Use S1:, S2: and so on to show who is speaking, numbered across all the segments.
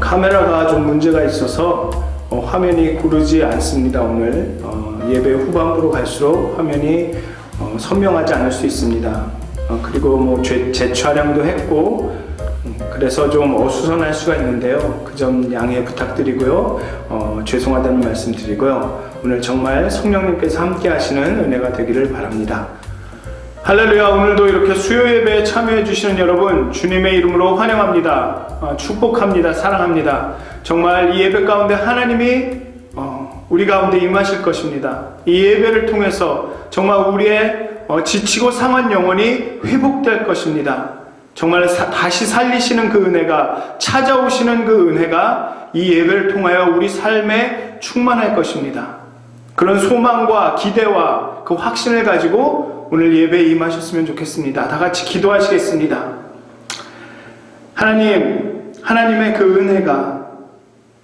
S1: 카메라가 좀 문제가 있어서 화면이 고르지 않습니다. 오늘 예배 후반부로 갈수록 화면이 선명하지 않을 수 있습니다. 그리고 뭐 재촬영도 했고 그래서 좀 어수선할 수가 있는데요. 그 점 양해 부탁드리고요. 죄송하다는 말씀 드리고요. 오늘 정말 성령님께서 함께 하시는 은혜가 되기를 바랍니다. 할렐루야. 오늘도 이렇게 수요 예배에 참여해 주시는 여러분 주님의 이름으로 환영합니다. 축복합니다. 사랑합니다. 정말 이 예배 가운데 하나님이 우리 가운데 임하실 것입니다. 이 예배를 통해서 정말 우리의 지치고 상한 영혼이 회복될 것입니다. 정말 다시 살리시는 그 은혜가, 찾아오시는 그 은혜가 이 예배를 통하여 우리 삶에 충만할 것입니다. 그런 소망과 기대와 그 확신을 가지고 오늘 예배에 임하셨으면 좋겠습니다. 다 같이 기도하시겠습니다. 하나님, 하나님의 그 은혜가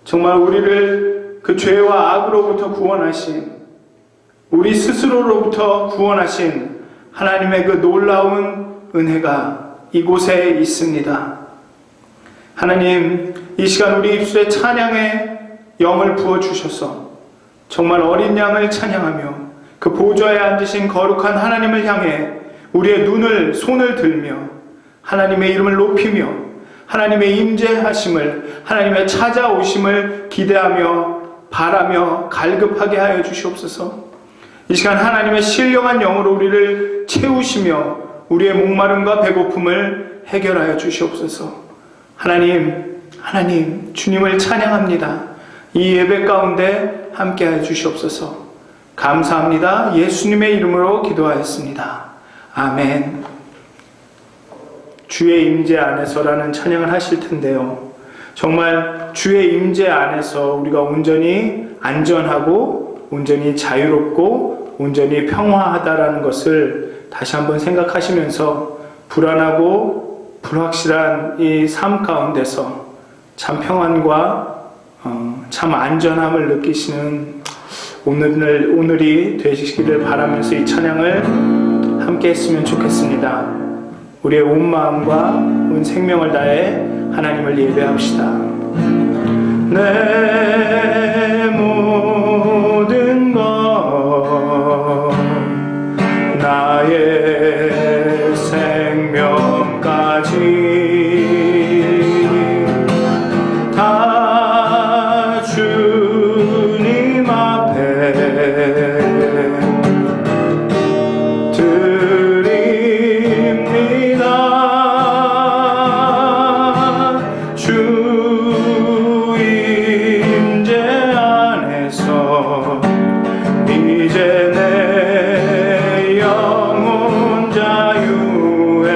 S1: 정말 우리를 그 죄와 악으로부터 구원하신, 우리 스스로로부터 구원하신 하나님의 그 놀라운 은혜가 이곳에 있습니다. 하나님, 이 시간 우리 입술에 찬양의 영을 부어주셔서 정말 어린 양을 찬양하며 그 보좌에 앉으신 거룩한 하나님을 향해 우리의 손을 들며 하나님의 이름을 높이며 하나님의 임재하심을, 하나님의 찾아오심을 기대하며 바라며 갈급하게 하여 주시옵소서. 이 시간 하나님의 신령한 영으로 우리를 채우시며 우리의 목마름과 배고픔을 해결하여 주시옵소서. 하나님, 주님을 찬양합니다. 이 예배 가운데 함께하여 주시옵소서. 감사합니다. 예수님의 이름으로 기도하였습니다. 아멘. 주의 임재 안에서라는 찬양을 하실 텐데요. 정말 주의 임재 안에서 우리가 온전히 안전하고 온전히 자유롭고 온전히 평화하다라는 것을 다시 한번 생각하시면서 불안하고 불확실한 이 삶 가운데서 참 평안과 참 안전함을 느끼시는 오늘이 되시기를 바라면서 이 찬양을 함께 했으면 좋겠습니다. 우리의 온 마음과 온 생명을 다해 하나님을 예배합시다. 내 모든 것 나의 생명까지 다 주님 앞에 드립니다. 주 임재 안에서 이제 내 영혼 자유에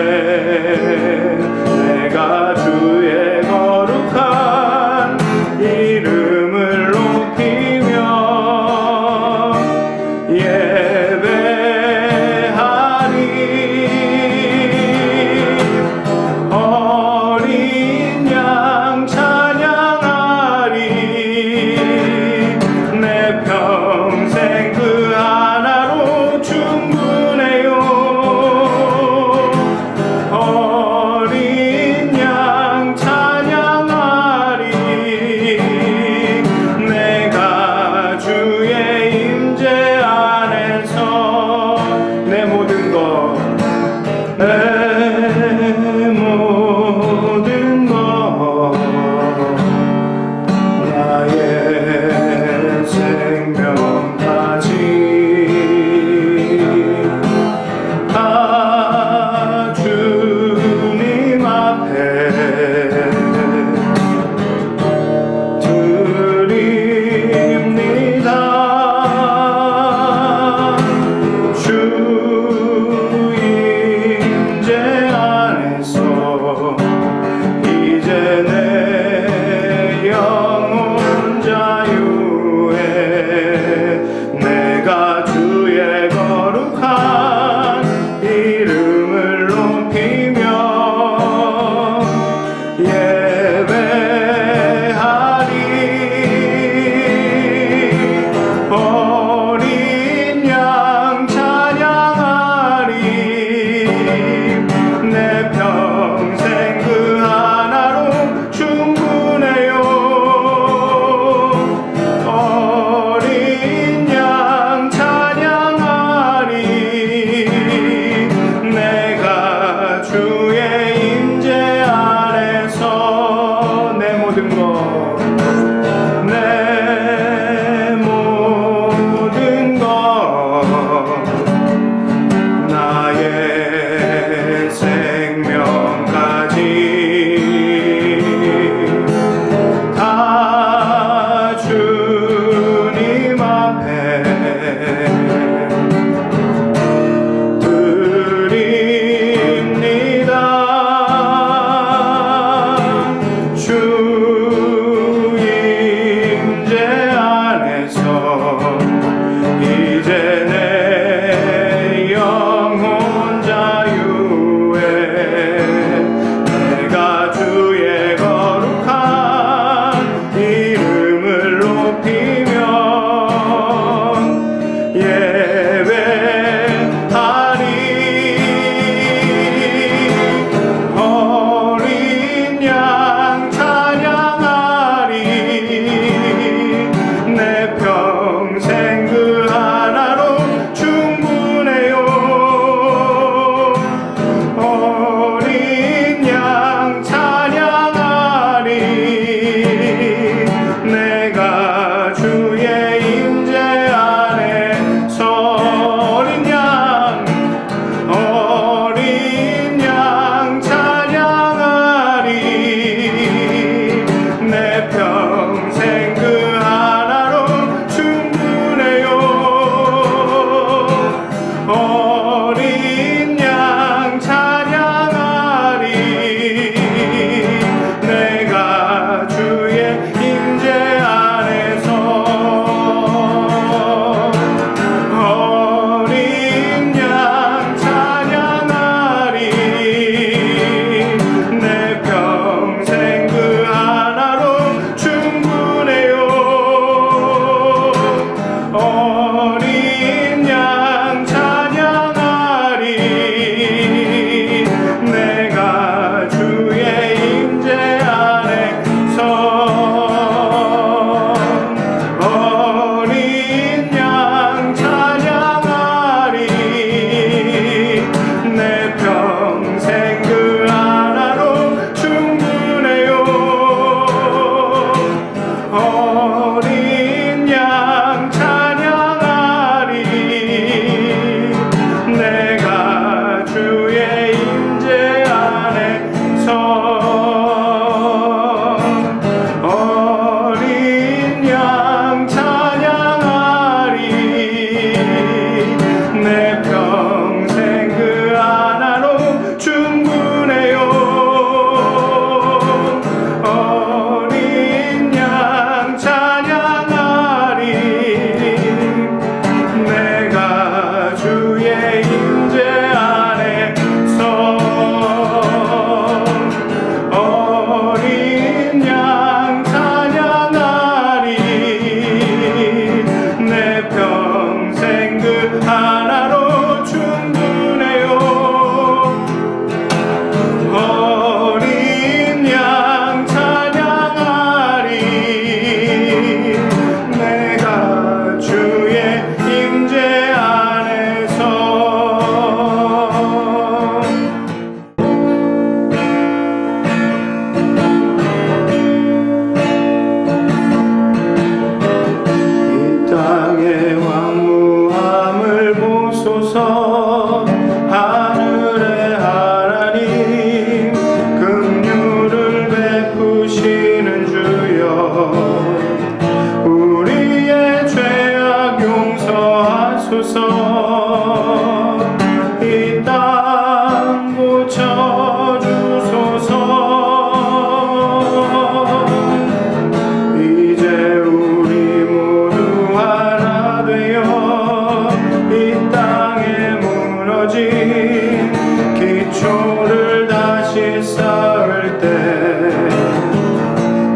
S1: 쌓을 때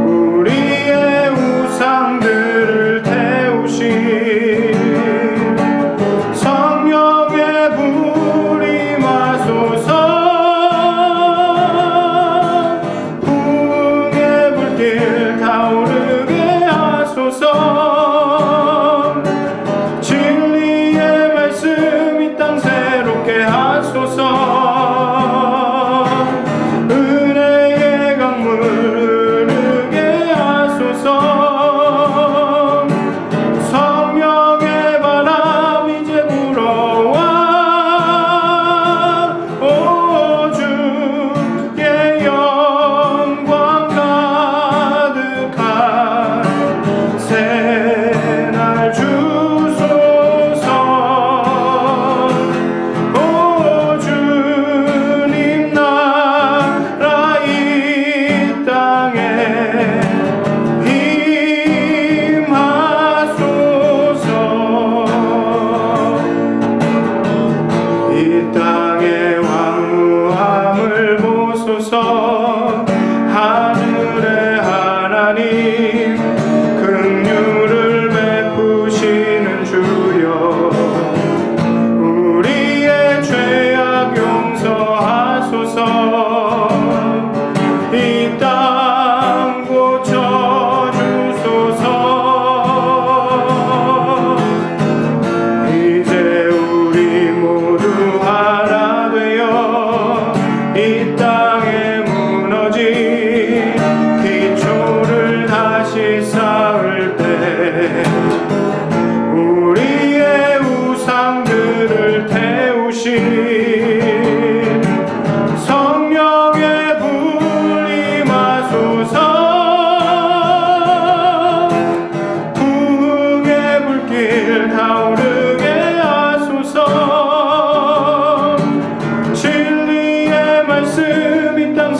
S1: 우리의 우상들을 태우신 성령의 불이 마소서. 부흥의 불길 타오르게 하소서. 진리의 말씀 이 땅 새롭게 하소서. 은혜의 강물 흐르게 하소서. 성령의 바람 이제 불어와. 오 주의 영광 가득한 새날 주소서. 오 주님 나라 이 땅에 임하소서. 이 땅의 왕후함을 보소서. 하늘의 하나님 긍휼을 베푸시는 주여, 우리의 죄악 용서하소서. 이 땅 고쳐주소서. 이제 우리 모두 하나 되어 이 땅에 무너진 기초를 다시 쌓을 때 우리의 우상들을 태우신 성령의 불이 마소서. 부흥의 불길 타오르게 하소서. 진리의 말씀 이 땅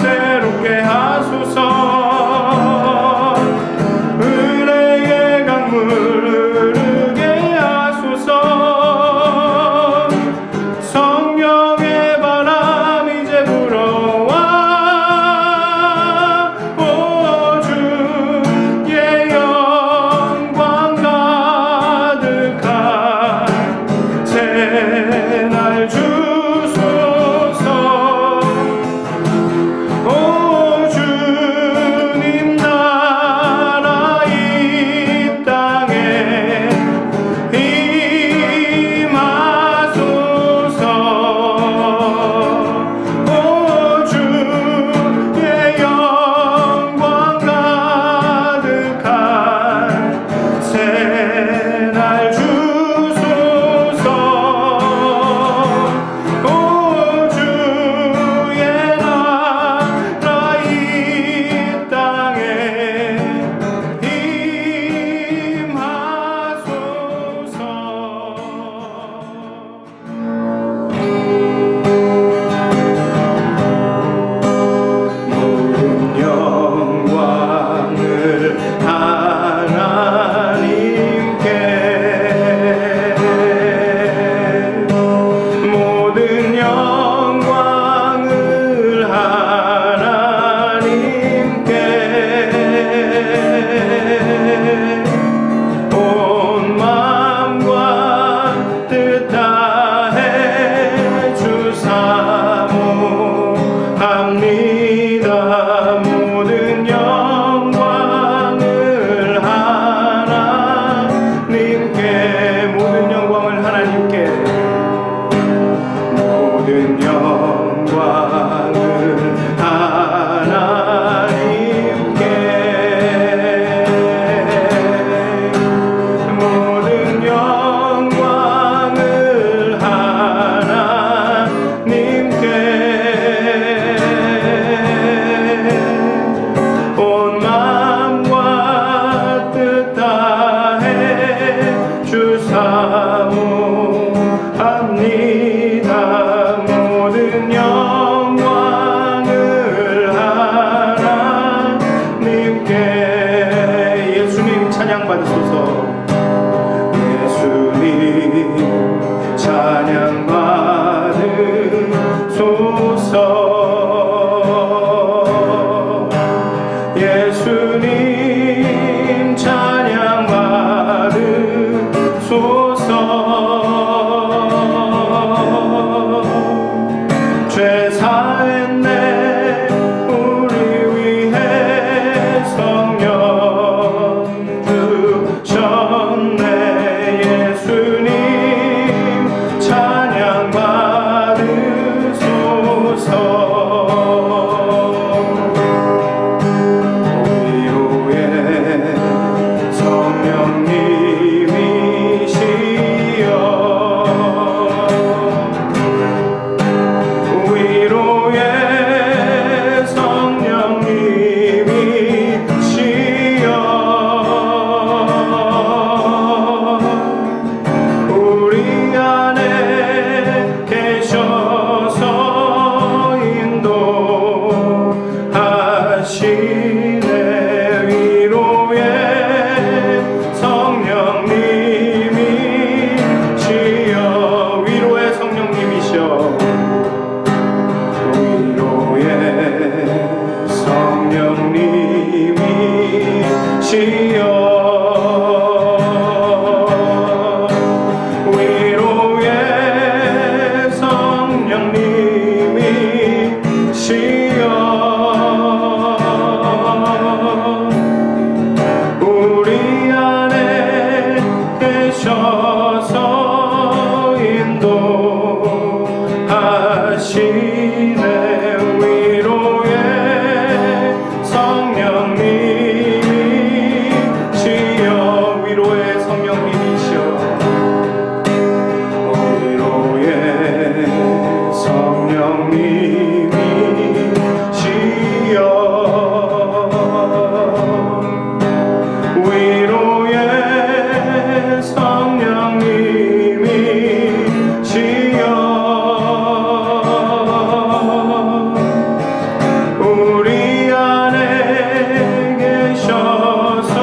S1: 우리 안에 계셔서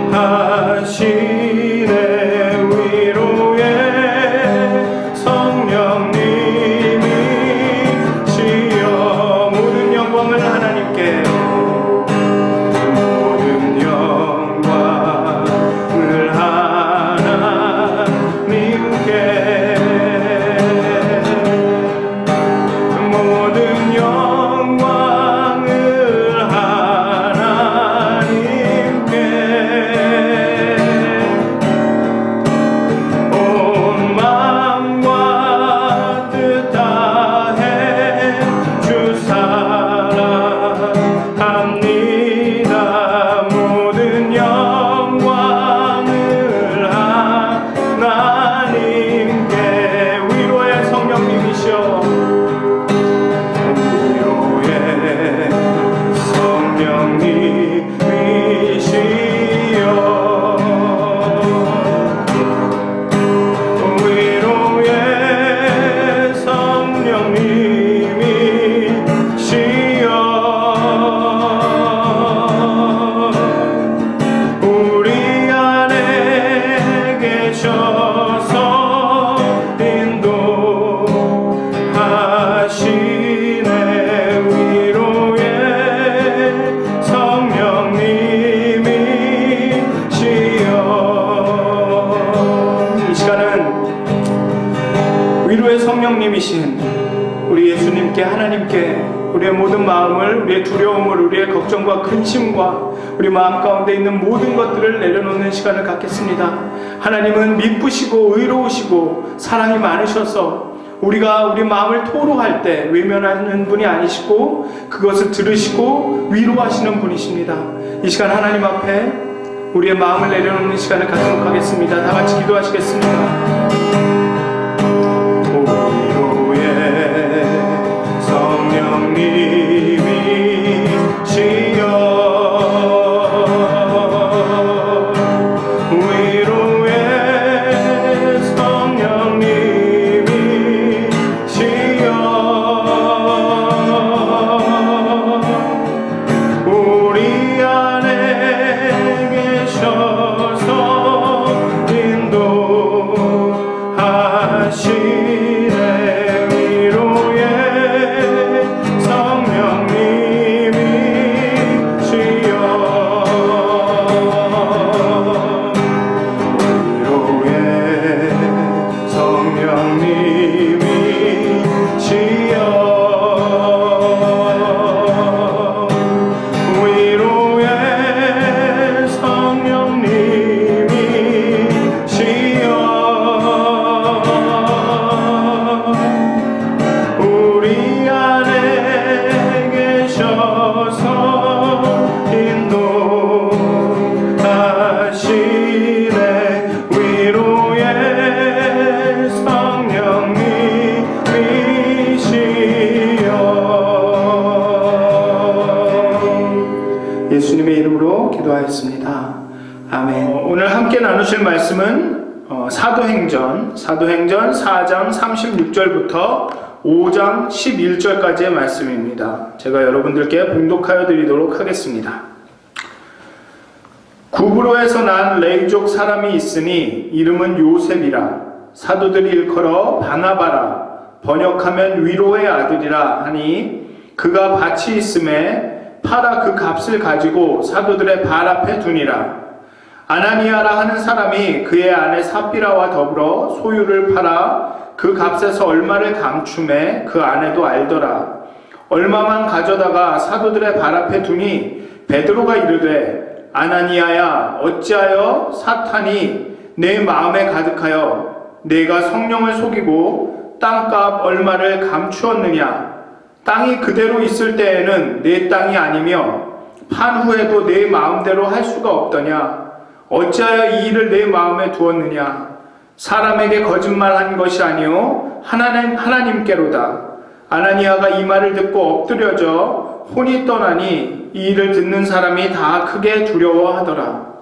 S1: 인도하시네. 위로의 성령님이시여 모든 영광을 하나님께, 모든 영광을 하나님께, 모든 영광을 하나님께, 온 마음과 뜻 다해 주 사랑합니다. 모든 영광을 하나님께. 위로의 성령님이시여, 위로의 성령님이시여, 위로의 성령님이시여, 우리 안에 계셔서 인도하시네. 위로의 성령님이시여. 이 시간은 위로의 성령님이신 우리 예수님께, 하나님께 우리의 모든 마음을, 우리의 두려움을, 우리의 걱정과 근심과 우리 마음 가운데 있는 모든 것들을 내려놓는 시간을 갖겠습니다. 하나님은 미쁘시고 의로우시고 사랑이 많으셔서 우리가 우리 마음을 토로할 때 외면하는 분이 아니시고 그것을 들으시고 위로하시는 분이십니다. 이 시간 하나님 앞에 우리의 마음을 내려놓는 시간을 갖도록 하겠습니다. 다 같이 기도하시겠습니다. 위로의 성령님이시여, 위로의 성령님이시여, 우리 안에 계셔서 인도하시네. 위로의 성령님이시여, 위로의 성령님이시여, 위로의 성령님이시여, 우리 안에 계셔서 인도하시네. 위로의 성령님이시여. 예수님의 이름으로 기도하였습니다. 아멘. 오늘 함께 나누실 말씀은 사도행전 4장 36절부터 5장 11절까지의 말씀입니다. 제가 여러분들께 봉독하여 드리도록 하겠습니다. 구브로에서 난 레이족 사람이 있으니 이름은 요셉이라. 사도들이 일컬어 바나바라, 번역하면 위로의 아들이라 하니, 그가 밭이 있음에 팔아 그 값을 가지고 사도들의 발 앞에 두니라. 아나니아라 하는 사람이 그의 아내 삽비라와 더불어 소유를 팔아 그 값에서 얼마를 감춤해 그 아내도 알더라. 얼마만 가져다가 사도들의 발 앞에 두니 베드로가 이르되, 아나니아야, 어찌하여 사탄이 내 마음에 가득하여 내가 성령을 속이고 땅값 얼마를 감추었느냐? 땅이 그대로 있을 때에는 내 땅이 아니며 판 후에도 내 마음대로 할 수가 없더냐? 어찌하여 이 일을 내 마음에 두었느냐? 사람에게 거짓말한 것이 아니요 하나님께로다. 아나니아가 이 말을 듣고 엎드려져 혼이 떠나니 이 일을 듣는 사람이 다 크게 두려워하더라.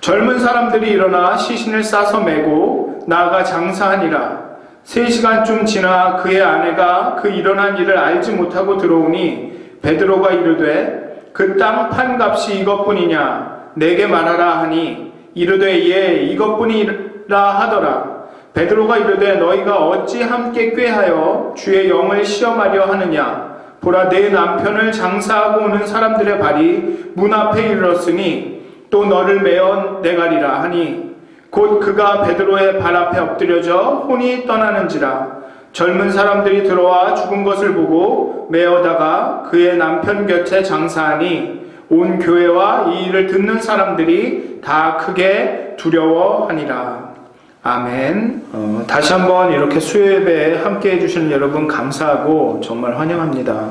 S1: 젊은 사람들이 일어나 시신을 싸서 메고 나아가 장사하니라. 3시간쯤 지나 그의 아내가 그 일어난 일을 알지 못하고 들어오니 베드로가 이르되 그 땅 판 값이 이것뿐이냐 내게 말하라 하니 이르되 예 이것뿐이라 하더라. 베드로가 이르되 너희가 어찌 함께 꾀하여 주의 영을 시험하려 하느냐 보라 내 남편을 장사하고 오는 사람들의 발이 문 앞에 이르렀으니 또 너를 메어 내가리라 하니 곧 그가 베드로의 발 앞에 엎드려져 혼이 떠나는지라. 젊은 사람들이 들어와 죽은 것을 보고 메어다가 그의 남편 곁에 장사하니 온 교회와 이 일을 듣는 사람들이 다 크게 두려워하니라. 아멘. 다시 한번 이렇게 수요예배에 함께 해주시는 여러분 감사하고 정말 환영합니다.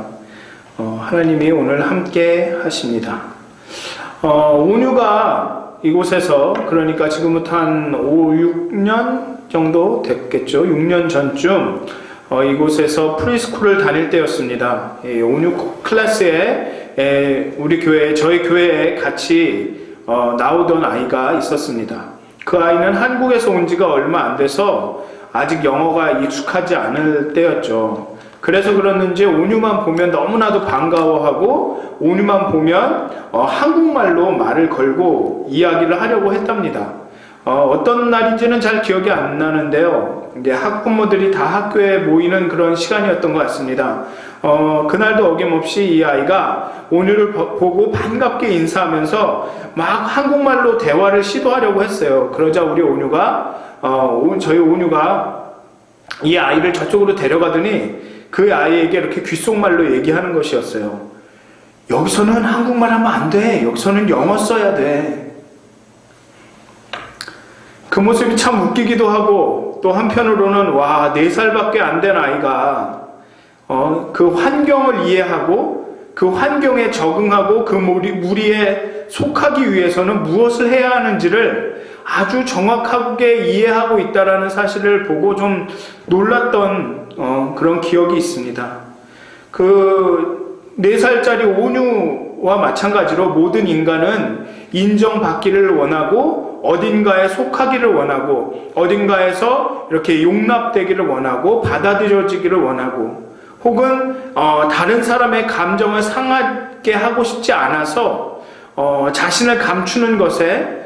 S1: 하나님이 오늘 함께 하십니다. 온유가 이곳에서 그러니까 지금부터 한 5, 6년 정도 됐겠죠. 6년 전쯤 이곳에서 프리스쿨을 다닐 때였습니다. 온유 클래스에 우리 교회, 저희 교회에 같이 나오던 아이가 있었습니다. 그 아이는 한국에서 온 지가 얼마 안 돼서 아직 영어가 익숙하지 않을 때였죠. 그래서 그랬는지 온유만 보면 너무나도 반가워하고 온유만 보면 한국말로 말을 걸고 이야기를 하려고 했답니다. 어떤 날인지는 잘 기억이 안 나는데요. 이제 학부모들이 다 학교에 모이는 그런 시간이었던 것 같습니다. 그날도 어김없이 이 아이가 온유를 보고 반갑게 인사하면서 막 한국말로 대화를 시도하려고 했어요. 그러자 우리 저희 온유가 이 아이를 저쪽으로 데려가더니 그 아이에게 이렇게 귓속말로 얘기하는 것이었어요. 여기서는 한국말 하면 안 돼. 여기서는 영어 써야 돼. 그 모습이 참 웃기기도 하고 또 한편으로는 와, 4살밖에 안 된 아이가 그 환경을 이해하고 그 환경에 적응하고 그 무리에 속하기 위해서는 무엇을 해야 하는지를 아주 정확하게 이해하고 있다라는 사실을 보고 좀 놀랐던 그런 기억이 있습니다. 그 4살짜리 온유와 마찬가지로 모든 인간은 인정받기를 원하고 어딘가에 속하기를 원하고 어딘가에서 이렇게 용납되기를 원하고 받아들여지기를 원하고 혹은 다른 사람의 감정을 상하게 하고 싶지 않아서 자신을 감추는 것에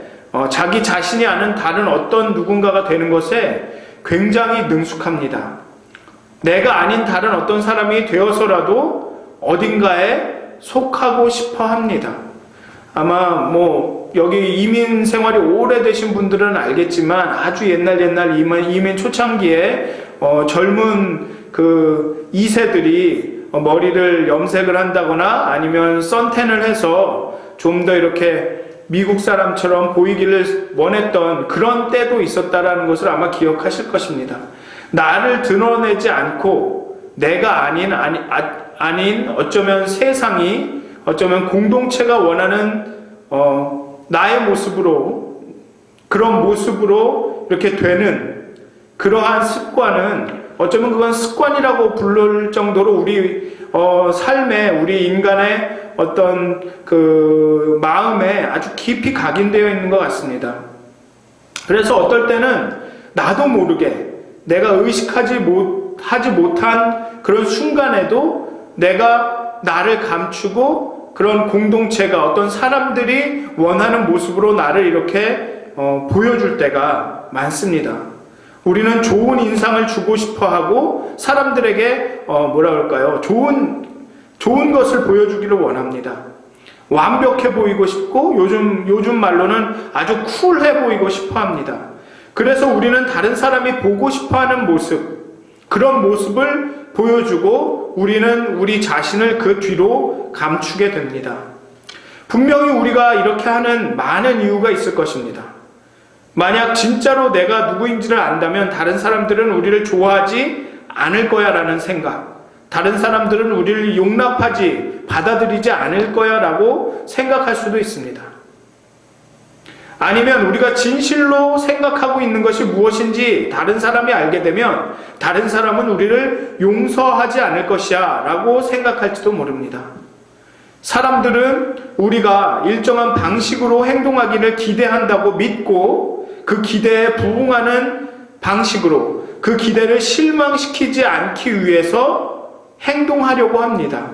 S1: 자기 자신이 아는 다른 어떤 누군가가 되는 것에 굉장히 능숙합니다. 내가 아닌 다른 어떤 사람이 되어서라도 어딘가에 속하고 싶어 합니다. 아마 여기 이민 생활이 오래되신 분들은 알겠지만 아주 옛날 이민 초창기에 젊은 그 2세들이 머리를 염색을 한다거나 아니면 선텐을 해서 좀 더 이렇게 미국 사람처럼 보이기를 원했던 그런 때도 있었다라는 것을 아마 기억하실 것입니다. 나를 드러내지 않고 내가 아닌 어쩌면 세상이 어쩌면 공동체가 원하는 나의 모습으로 그런 모습으로 이렇게 되는 그러한 습관은 어쩌면 그건 습관이라고 부를 정도로 우리 삶에 우리 인간의 어떤 그 마음에 아주 깊이 각인되어 있는 것 같습니다. 그래서 어떨 때는 나도 모르게 내가 의식하지 못한 그런 순간에도 내가 나를 감추고 그런 공동체가 어떤 사람들이 원하는 모습으로 나를 이렇게 보여줄 때가 많습니다. 우리는 좋은 인상을 주고 싶어 하고 사람들에게 좋은 것을 보여주기를 원합니다. 완벽해 보이고 싶고 요즘 말로는 아주 쿨해 보이고 싶어 합니다. 그래서 우리는 다른 사람이 보고 싶어 하는 모습, 그런 모습을 보여주고 우리는 우리 자신을 그 뒤로 감추게 됩니다. 분명히 우리가 이렇게 하는 많은 이유가 있을 것입니다. 만약 진짜로 내가 누구인지를 안다면 다른 사람들은 우리를 좋아하지 않을 거야 라는 생각, 다른 사람들은 우리를 용납하지 받아들이지 않을 거야 라고 생각할 수도 있습니다. 아니면 우리가 진실로 생각하고 있는 것이 무엇인지 다른 사람이 알게 되면 다른 사람은 우리를 용서하지 않을 것이야 라고 생각할지도 모릅니다. 사람들은 우리가 일정한 방식으로 행동하기를 기대한다고 믿고 그 기대에 부응하는 방식으로 그 기대를 실망시키지 않기 위해서 행동하려고 합니다.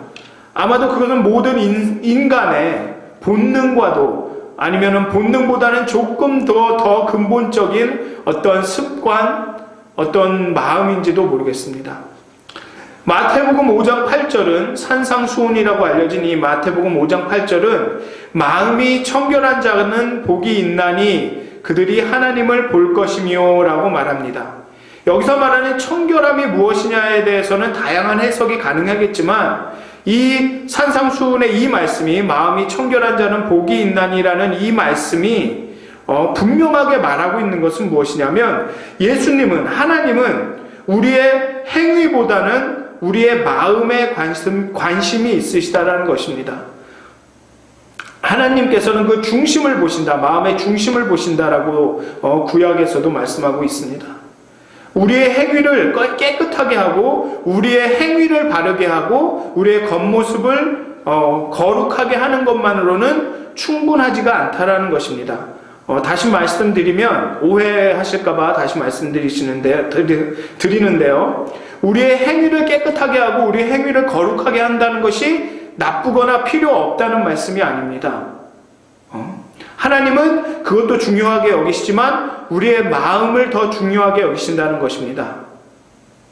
S1: 아마도 그것은 모든 인간의 본능과도 아니면은 본능보다는 조금 더 근본적인 어떤 습관, 어떤 마음인지도 모르겠습니다. 마태복음 5장 8절은 산상수훈이라고 알려진 이 마태복음 5장 8절은 마음이 청결한 자는 복이 있나니 그들이 하나님을 볼 것이며 라고 말합니다. 여기서 말하는 청결함이 무엇이냐에 대해서는 다양한 해석이 가능하겠지만 이 산상수훈의 이 말씀이 마음이 청결한 자는 복이 있나니라는 이 말씀이 분명하게 말하고 있는 것은 무엇이냐면 예수님은, 하나님은 우리의 행위보다는 우리의 마음에 관심이 있으시다라는 것입니다. 하나님께서는 그 중심을 보신다, 마음의 중심을 보신다라고 구약에서도 말씀하고 있습니다. 우리의 행위를 깨끗하게 하고 우리의 행위를 바르게 하고 우리의 겉모습을 거룩하게 하는 것만으로는 충분하지가 않다라는 것입니다. 다시 말씀드리면 오해하실까봐 다시 드리는데요. 우리의 행위를 깨끗하게 하고 우리의 행위를 거룩하게 한다는 것이 나쁘거나 필요 없다는 말씀이 아닙니다. 하나님은 그것도 중요하게 여기시지만 우리의 마음을 더 중요하게 여기신다는 것입니다.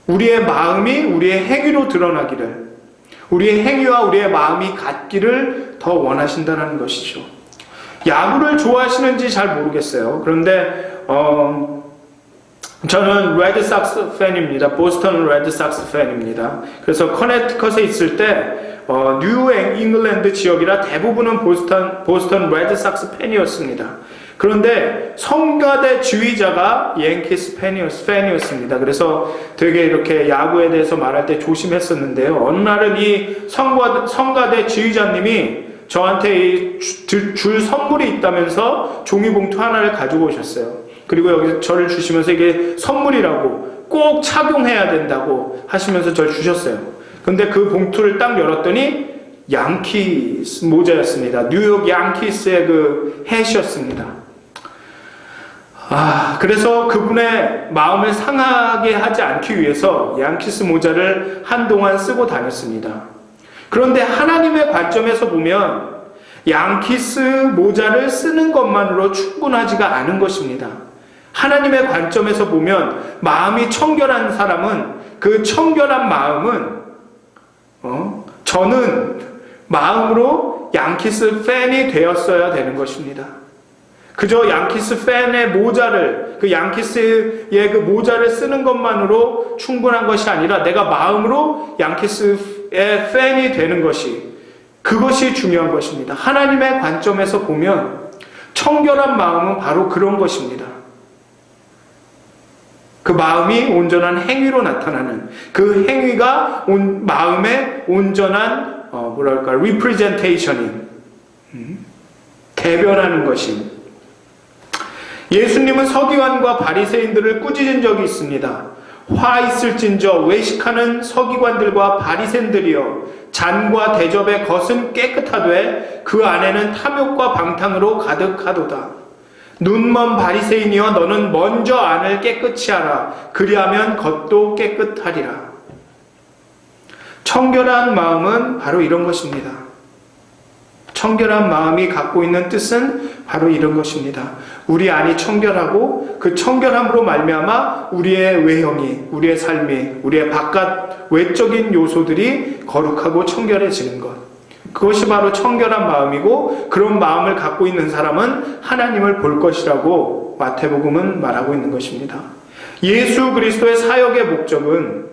S1: 우리의 마음이 우리의 행위로 드러나기를, 우리의 행위와 우리의 마음이 같기를 더 원하신다는 것이죠. 야구를 좋아하시는지 잘 모르겠어요. 그런데 저는 레드삭스 팬입니다. 보스턴 레드삭스 팬입니다. 그래서 커네티컷에 있을 때 뉴 잉글랜드 지역이라 대부분은 보스턴 레드삭스 팬이었습니다. 그런데 성가대 지휘자가 양키스 팬이었습니다. 그래서 되게 이렇게 야구에 대해서 말할 때 조심했었는데요. 어느 날은 이 성가대 지휘자님이 저한테 줄 선물이 있다면서 종이봉투 하나를 가지고 오셨어요. 그리고 여기서 저를 주시면서 이게 선물이라고 꼭 착용해야 된다고 하시면서 저를 주셨어요. 근데 그 봉투를 딱 열었더니 양키스 모자였습니다. 뉴욕 양키스의 그 햇이었습니다. 그래서 그분의 마음을 상하게 하지 않기 위해서 양키스 모자를 한동안 쓰고 다녔습니다. 그런데 하나님의 관점에서 보면 양키스 모자를 쓰는 것만으로 충분하지가 않은 것입니다. 하나님의 관점에서 보면 마음이 청결한 사람은, 그 청결한 마음은 저는 마음으로 양키스 팬이 되었어야 되는 것입니다. 그저 양키스 팬의 모자를, 그 양키스의 그 모자를 쓰는 것만으로 충분한 것이 아니라 내가 마음으로 양키스의 팬이 되는 것이, 그것이 중요한 것입니다. 하나님의 관점에서 보면 청결한 마음은 바로 그런 것입니다. 그 마음이 온전한 행위로 나타나는, 그 행위가 마음의 온전한 representation인, 대변하는 것인. 예수님은 서기관과 바리새인들을 꾸짖은 적이 있습니다. 화 있을진저 외식하는 서기관들과 바리새인들이여, 잔과 대접의 겉은 깨끗하되 그 안에는 탐욕과 방탕으로 가득하도다. 눈먼 바리새인이여, 너는 먼저 안을 깨끗이 하라. 그리하면 겉도 깨끗하리라. 청결한 마음은 바로 이런 것입니다. 청결한 마음이 갖고 있는 뜻은 바로 이런 것입니다. 우리 안이 청결하고 그 청결함으로 말미암아 우리의 외형이, 우리의 삶이, 우리의 바깥 외적인 요소들이 거룩하고 청결해지는 것. 그것이 바로 청결한 마음이고, 그런 마음을 갖고 있는 사람은 하나님을 볼 것이라고 마태복음은 말하고 있는 것입니다. 예수 그리스도의 사역의 목적은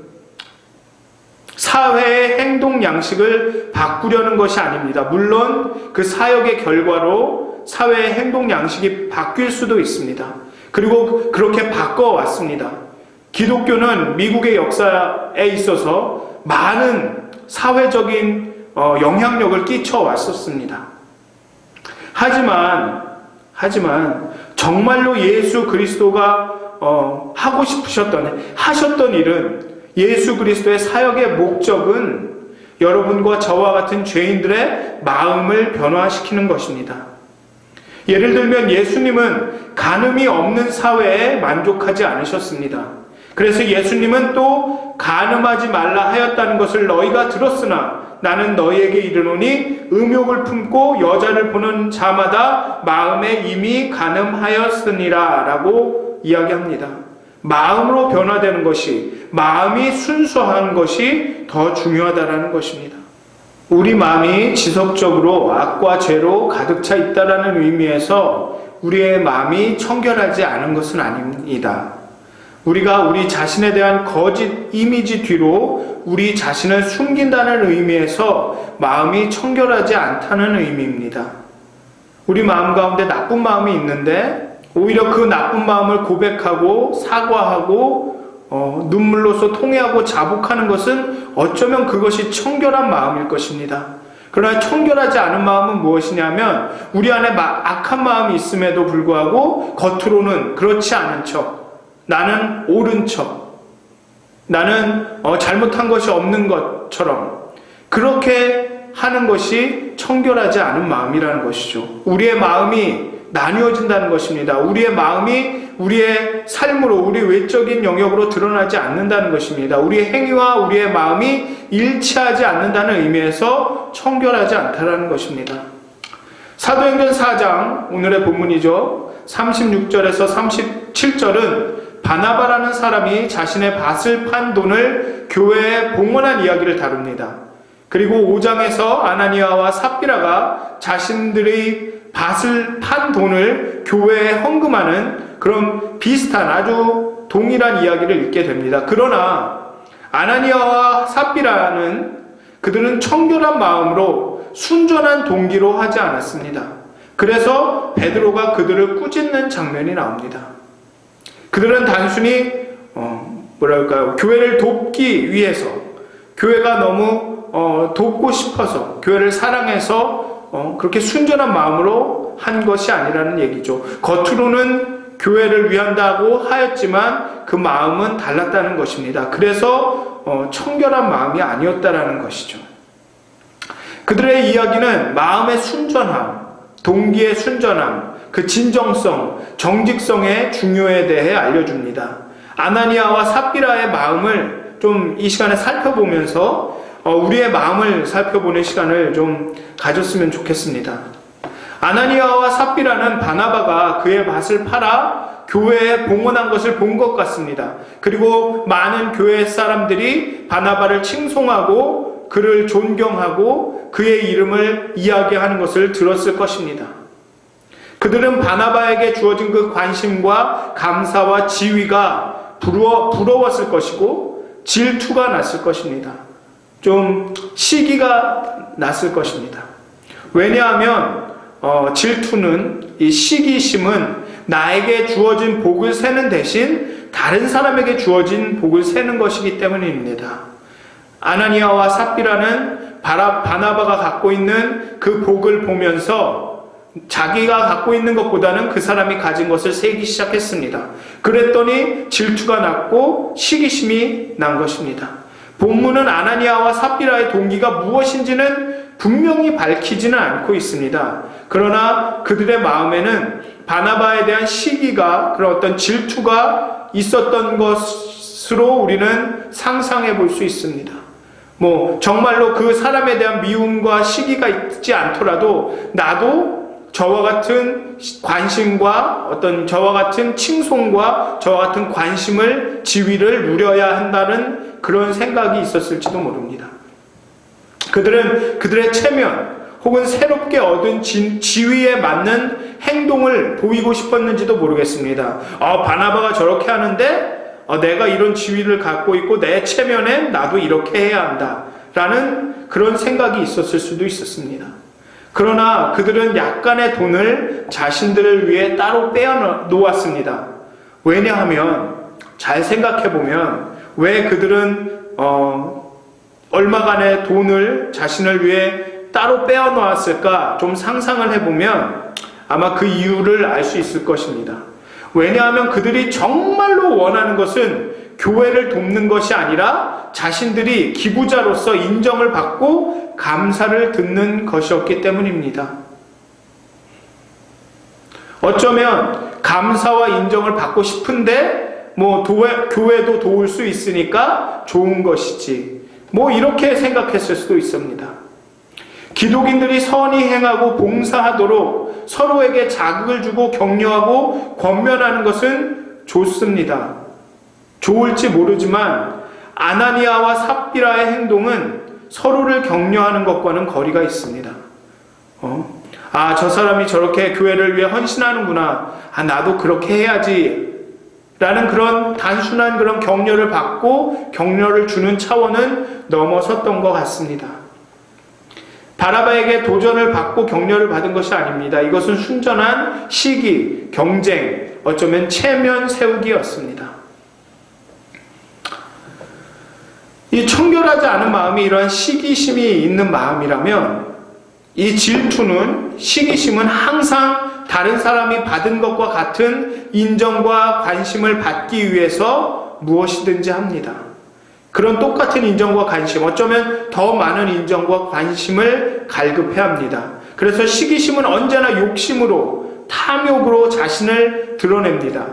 S1: 사회의 행동 양식을 바꾸려는 것이 아닙니다. 물론 그 사역의 결과로 사회의 행동 양식이 바뀔 수도 있습니다. 그리고 그렇게 바꿔왔습니다. 기독교는 미국의 역사에 있어서 많은 사회적인 영향력을 끼쳐왔었습니다. 하지만 정말로 예수 그리스도가 하셨던 일은, 예수 그리스도의 사역의 목적은 여러분과 저와 같은 죄인들의 마음을 변화시키는 것입니다. 예를 들면 예수님은 간음이 없는 사회에 만족하지 않으셨습니다. 그래서 예수님은 또 간음하지 말라 하였다는 것을 너희가 들었으나 나는 너희에게 이르노니 음욕을 품고 여자를 보는 자마다 마음에 이미 간음하였으니라 라고 이야기합니다. 마음으로 변화되는 것이, 마음이 순수한 것이 더 중요하다는 것입니다. 우리 마음이 지속적으로 악과 죄로 가득 차 있다는 의미에서 우리의 마음이 청결하지 않은 것은 아닙니다. 우리가 우리 자신에 대한 거짓 이미지 뒤로 우리 자신을 숨긴다는 의미에서 마음이 청결하지 않다는 의미입니다. 우리 마음 가운데 나쁜 마음이 있는데 오히려 그 나쁜 마음을 고백하고 사과하고 눈물로서 통회하고 자복하는 것은 어쩌면 그것이 청결한 마음일 것입니다. 그러나 청결하지 않은 마음은 무엇이냐면 우리 안에 악한 마음이 있음에도 불구하고 겉으로는 그렇지 않은 척, 나는 옳은 척, 나는 잘못한 것이 없는 것처럼 그렇게 하는 것이 청결하지 않은 마음이라는 것이죠. 우리의 마음이 나뉘어진다는 것입니다. 우리의 마음이 우리의 삶으로, 우리 외적인 영역으로 드러나지 않는다는 것입니다. 우리의 행위와 우리의 마음이 일치하지 않는다는 의미에서 청결하지 않다는 것입니다. 사도행전 4장, 오늘의 본문이죠. 36절에서 37절은 바나바라는 사람이 자신의 밭을 판 돈을 교회에 봉헌한 이야기를 다룹니다. 그리고 5장에서 아나니아와 삽비라가 자신들의 밭을 판 돈을 교회에 헌금하는 그런 비슷한 아주 동일한 이야기를 읽게 됩니다. 그러나 아나니아와 삽비라는 그들은 청결한 마음으로 순전한 동기로 하지 않았습니다. 그래서 베드로가 그들을 꾸짖는 장면이 나옵니다. 그들은 단순히 교회를 돕기 위해서, 교회가 너무 돕고 싶어서, 교회를 사랑해서 그렇게 순전한 마음으로 한 것이 아니라는 얘기죠. 겉으로는 교회를 위한다고 하였지만 그 마음은 달랐다는 것입니다. 그래서 청결한 마음이 아니었다라는 것이죠. 그들의 이야기는 마음의 순전함, 동기의 순전함, 그 진정성, 정직성의 중요에 대해 알려줍니다. 아나니아와 삽비라의 마음을 좀 이 시간에 살펴보면서 우리의 마음을 살펴보는 시간을 좀 가졌으면 좋겠습니다. 아나니아와 삽비라는 바나바가 그의 밭을 팔아 교회에 봉헌한 것을 본 것 같습니다. 그리고 많은 교회 사람들이 바나바를 칭송하고 그를 존경하고 그의 이름을 이야기하는 것을 들었을 것입니다. 그들은 바나바에게 주어진 그 관심과 감사와 지위가 부러웠을 것이고 질투가 났을 것입니다. 좀 시기가 났을 것입니다. 왜냐하면 질투는, 이 시기심은 나에게 주어진 복을 세는 대신 다른 사람에게 주어진 복을 세는 것이기 때문입니다. 아나니아와 삽비라는 바나바가 갖고 있는 그 복을 보면서 자기가 갖고 있는 것보다는 그 사람이 가진 것을 세기 시작했습니다. 그랬더니 질투가 났고 시기심이 난 것입니다. 본문은 아나니아와 삽비라의 동기가 무엇인지는 분명히 밝히지는 않고 있습니다. 그러나 그들의 마음에는 바나바에 대한 시기가, 그런 어떤 질투가 있었던 것으로 우리는 상상해 볼 수 있습니다. 정말로 그 사람에 대한 미움과 시기가 있지 않더라도 나도 저와 같은 관심과 저와 같은 칭송과 저와 같은 관심을, 지위를 누려야 한다는 그런 생각이 있었을지도 모릅니다. 그들은 그들의 체면 혹은 새롭게 얻은 지위에 맞는 행동을 보이고 싶었는지도 모르겠습니다. 바나바가 저렇게 하는데 내가 이런 지위를 갖고 있고 내 체면에 나도 이렇게 해야 한다 라는 그런 생각이 있었을 수도 있었습니다. 그러나 그들은 약간의 돈을 자신들을 위해 따로 빼어 놓았습니다. 왜냐하면 잘 생각해보면 왜 그들은 얼마간의 돈을 자신을 위해 따로 빼어 놓았을까 좀 상상을 해보면 아마 그 이유를 알 수 있을 것입니다. 왜냐하면 그들이 정말로 원하는 것은 교회를 돕는 것이 아니라 자신들이 기부자로서 인정을 받고 감사를 듣는 것이었기 때문입니다. 어쩌면 감사와 인정을 받고 싶은데 뭐 교회도 도울 수 있으니까 좋은 것이지. 뭐 이렇게 생각했을 수도 있습니다. 기독인들이 선히 행하고 봉사하도록 서로에게 자극을 주고 격려하고 권면하는 것은 좋습니다. 좋을지 모르지만 아나니아와 삽비라의 행동은 서로를 격려하는 것과는 거리가 있습니다. 저 사람이 저렇게 교회를 위해 헌신하는구나. 나도 그렇게 해야지. 라는 그런 단순한 그런 격려를 받고 격려를 주는 차원은 넘어섰던 것 같습니다. 바나바에게 도전을 받고 격려를 받은 것이 아닙니다. 이것은 순전한 시기, 경쟁, 어쩌면 체면 세우기였습니다. 이 청결하지 않은 마음이 이러한 시기심이 있는 마음이라면 이 질투는, 시기심은 항상 다른 사람이 받은 것과 같은 인정과 관심을 받기 위해서 무엇이든지 합니다. 그런 똑같은 인정과 관심, 어쩌면 더 많은 인정과 관심을 갈급해야 합니다. 그래서 시기심은 언제나 욕심으로, 탐욕으로 자신을 드러냅니다.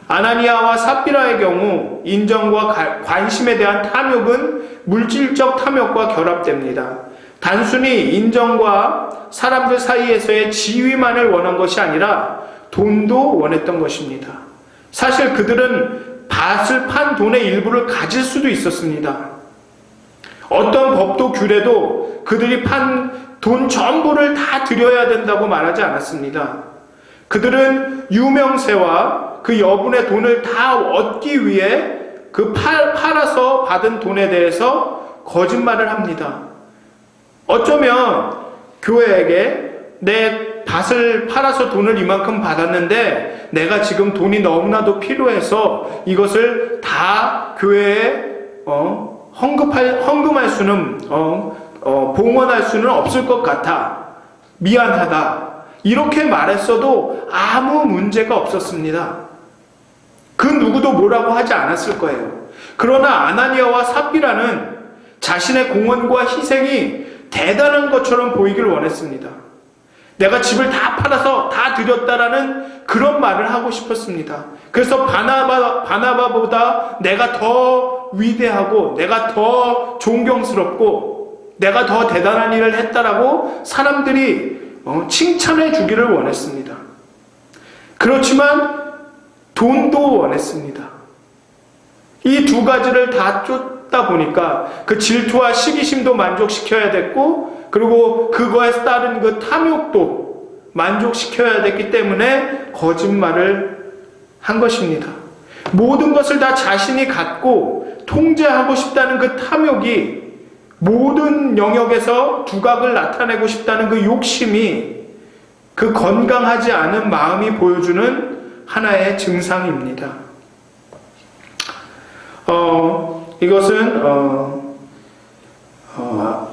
S1: 아나니아와 삽비라의 경우 인정과 관심에 대한 탐욕은 물질적 탐욕과 결합됩니다. 단순히 인정과 사람들 사이에서의 지위만을 원한 것이 아니라 돈도 원했던 것입니다. 사실 그들은 밭을 판 돈의 일부를 가질 수도 있었습니다. 어떤 법도 규례도 그들이 판 돈 전부를 다 드려야 된다고 말하지 않았습니다. 그들은 유명세와 그 여분의 돈을 다 얻기 위해 그 팔아서 받은 돈에 대해서 거짓말을 합니다. 어쩌면 교회에게 내 밭을 팔아서 돈을 이만큼 받았는데 내가 지금 돈이 너무나도 필요해서 이것을 다 교회에 헌금할 수는 봉헌할 수는 없을 것 같아. 미안하다. 이렇게 말했어도 아무 문제가 없었습니다. 그 누구도 뭐라고 하지 않았을 거예요. 그러나 아나니아와 삽비라는 자신의 공헌과 희생이 대단한 것처럼 보이기를 원했습니다. 내가 집을 다 팔아서 다 드렸다라는 그런 말을 하고 싶었습니다. 그래서 바나바보다 내가 더 위대하고 내가 더 존경스럽고 내가 더 대단한 일을 했다라고 사람들이 칭찬해 주기를 원했습니다. 그렇지만 돈도 원했습니다. 이 두 가지를 다 쫓다 보니까 그 질투와 시기심도 만족시켜야 됐고 그리고 그거에 따른 그 탐욕도 만족시켜야 됐기 때문에 거짓말을 한 것입니다. 모든 것을 다 자신이 갖고 통제하고 싶다는 그 탐욕이 모든 영역에서 두각을 나타내고 싶다는 그 욕심이 그 건강하지 않은 마음이 보여주는 하나의 증상입니다. 이것은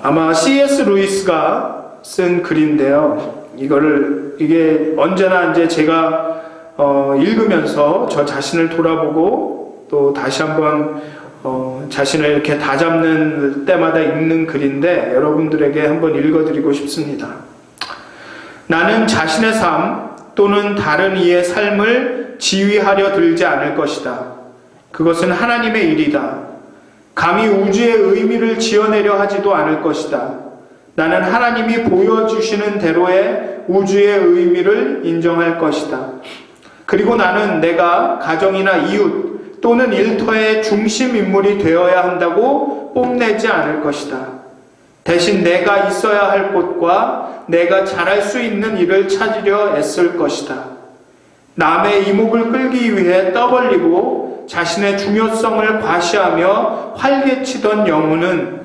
S1: 아마 C.S. 루이스가 쓴 글인데요. 이게 언제나 이제 제가 읽으면서 저 자신을 돌아보고 또 다시 한번 자신을 이렇게 다잡는 때마다 읽는 글인데 여러분들에게 한번 읽어드리고 싶습니다. 나는 자신의 삶 또는 다른 이의 삶을 지휘하려 들지 않을 것이다. 그것은 하나님의 일이다. 감히 우주의 의미를 지어내려 하지도 않을 것이다. 나는 하나님이 보여주시는 대로의 우주의 의미를 인정할 것이다. 그리고 나는 내가 가정이나 이웃 또는 일터의 중심 인물이 되어야 한다고 뽐내지 않을 것이다. 대신 내가 있어야 할 곳과 내가 잘할 수 있는 일을 찾으려 애쓸 것이다. 남의 이목을 끌기 위해 떠벌리고 자신의 중요성을 과시하며 활개치던 영혼은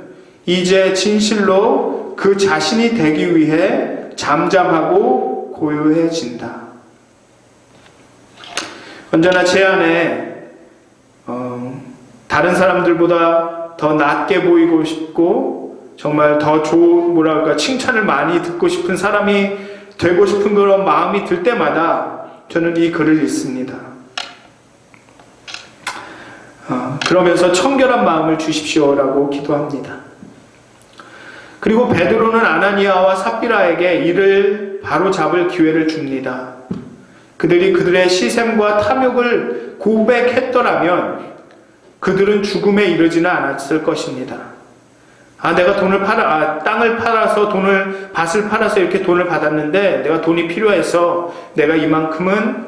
S1: 이제 진실로 그 자신이 되기 위해 잠잠하고 고요해진다. 언제나 제 안에 다른 사람들보다 더 낫게 보이고 싶고 정말 더 좋은 칭찬을 많이 듣고 싶은 사람이 되고 싶은 그런 마음이 들 때마다 저는 이 글을 읽습니다. 그러면서 청결한 마음을 주십시오라고 기도합니다. 그리고 베드로는 아나니아와 삽비라에게 이를 바로잡을 기회를 줍니다. 그들이 그들의 시샘과 탐욕을 고백했더라면 그들은 죽음에 이르지는 않았을 것입니다. 내가 땅을 팔아서 밭을 팔아서 이렇게 돈을 받았는데 내가 돈이 필요해서 내가 이만큼은